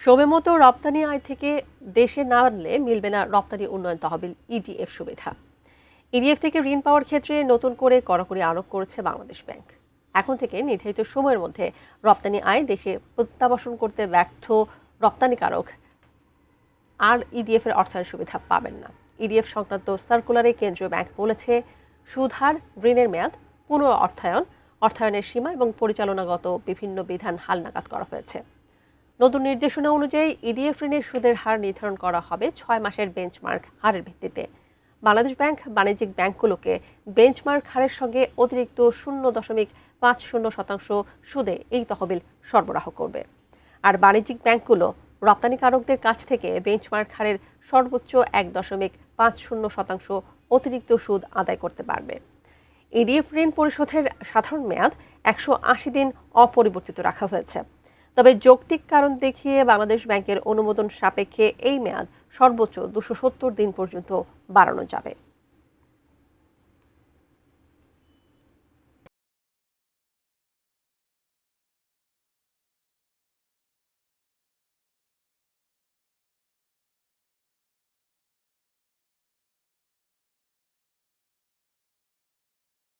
সময়মতো রপ্তানি আয় থেকে দেশে না আনলে মিলবে না রপ্তানি উন্নয়ন তহবিল ইডিএফ সুবিধা। ইডিএফ থেকে ঋণ পাওয়ার ক্ষেত্রে নতুন করে কড়াকড়ি আরোপ করেছে বাংলাদেশ ব্যাংক। এখন থেকে নির্ধারিত সময়ের মধ্যে রপ্তানি আয় দেশে প্রত্যাবাসন করতে ব্যর্থ রপ্তানিকারক আর ইডিএফ এর অর্থায়ন সুবিধা পাবেন না। ইডিএফ সংক্রান্ত সার্কুলারে কেন্দ্রীয় ব্যাংক বলেছে, সুদহার, ঋণের মেয়াদ, পুনঃ অর্থায়নের সীমা এবং পরিচালনাগত বিভিন্ন বিধান হালনাগাদ করা হয়েছে। নতুন নির্দেশনা অনুযায়ী ইডিএফ ঋণের সুদের হার নির্ধারণ করা হবে 6 মাসের বেঞ্চমার্ক হারের ভিত্তিতে। বাংলাদেশ ব্যাংক বাণিজ্যিক ব্যাংকগুলোকে বেঞ্চমার্ক হারের সঙ্গে অতিরিক্ত 0.50% সুদে এই তহবিল সরবরাহ করবে। আর বাণিজ্যিক ব্যাংকগুলো রপ্তানিকারকদের কাছ থেকে বেঞ্চমার্ক হারের সর্বোচ্চ 1.50% অতিরিক্ত সুদ আদায় করতে পারবে। ইডিএফ ঋণ পরিশোধের সাধারণ মেয়াদ 180 দিন অপরিবর্তিত রাখা হয়েছে। তবে যৌক্তিক কারণ দেখিয়ে বাংলাদেশ ব্যাংকের অনুমোদন সাপেক্ষে এই মেয়াদ সর্বোচ্চ 270 দিন পর্যন্ত বাড়ানো যাবে।